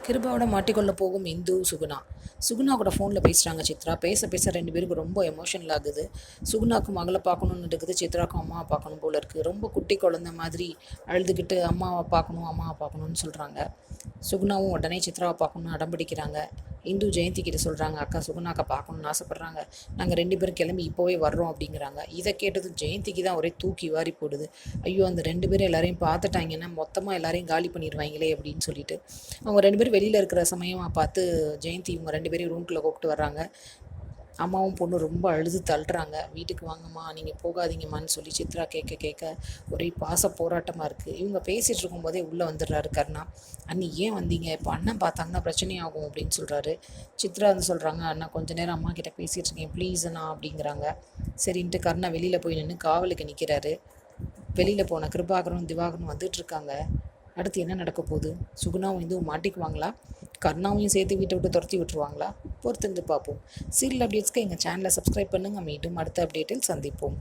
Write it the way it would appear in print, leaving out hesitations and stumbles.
கிருபாவோட மாட்டிக்கொள்ள போகும் இந்து சுகுணா. சுகுணா கூட ஃபோனில் பேசுகிறாங்க சித்ரா. பேச பேச ரெண்டு பேருக்கு ரொம்ப எமோஷனல் ஆகுது. சுகுணாவுக்கு மகளை பார்க்கணுன்னு இருக்குது, சித்ராவுக்கும் அம்மாவை பார்க்கணும் போல இருக்குது. ரொம்ப குட்டி குழந்த மாதிரி அழுதுகிட்டு அம்மாவை பார்க்கணும் அம்மாவை பார்க்கணுன்னு சொல்கிறாங்க. சுகுணாவும் உடனே சித்ராவை பார்க்கணுன்னு அடம்பிடிக்கிறாங்க. இந்து ஜெயந்தி கிட்ட சொல்கிறாங்க, அக்கா சுகுணாக்கா பார்க்கணுன்னு ஆசைப்பட்றாங்க, நாங்கள் ரெண்டு பேரும் கிளம்பி இப்போவே வர்றோம் அப்படிங்கிறாங்க. இதை கேட்டதும் ஜெயந்திக்கு தான் ஒரே தூக்கி வாரி போடுது. ஐயோ, அந்த ரெண்டு பேரும் எல்லாரையும் பார்த்துட்டாங்கன்னா மொத்தமாக எல்லாரையும் காலி பண்ணிடுவாங்களே அப்படின்னு சொல்லிட்டு அவங்க ரெண்டு பேரும் வெளியில் இருக்கிற சமயமாக பார்த்து ஜெயந்தி இவங்க ரெண்டு பேரையும் ரூம்குள்ளே கூப்பிட்டு வர்றாங்க. அம்மாவும் பொண்ணு ரொம்ப அழுது தள்ளுறாங்க. வீட்டுக்கு வாங்கம்மா, நீங்கள் போகாதீங்கம்மான்னு சொல்லி சித்ரா கேட்க கேட்க ஒரே பாச போராட்டமாக இருக்குது. இவங்க பேசிகிட்டு இருக்கும்போதே உள்ளே வந்துடுறாரு கருணா. அண்ணி ஏன் வந்தீங்க, இப்போ அண்ணன் பார்த்தாங்கன்னா பிரச்சனையாகும் அப்படின்னு சொல்கிறாரு. சித்ரா வந்து சொல்கிறாங்க, அண்ணா கொஞ்ச நேரம் அம்மா கிட்ட பேசிகிட்டு இருக்கேன் ப்ளீஸ் அண்ணா அப்படிங்கிறாங்க. சரின்ட்டு கருணா வெளியில் போய் நின்று காவலுக்கு நிற்கிறாரு. வெளியில் போன கிருபாகரனும் திவாகரனும் வந்துட்டுருக்காங்க. அடுத்து என்ன நடக்க போகுது? சுகுணாவும் இதுவும் மாட்டிக்குவாங்களா? கருணாவையும் சேர்த்து வீட்டை விட்டு துரத்தி விட்டுருவாங்களா? பொறுத்திருந்து பார்ப்போம். சீரியல் அப்டேட்ஸ்க்கு எங்கள் சேனலை சப்ஸ்கிரைப் பண்ணுங்கள். மீண்டும் அடுத்த அப்டேட்டில் சந்திப்போம்.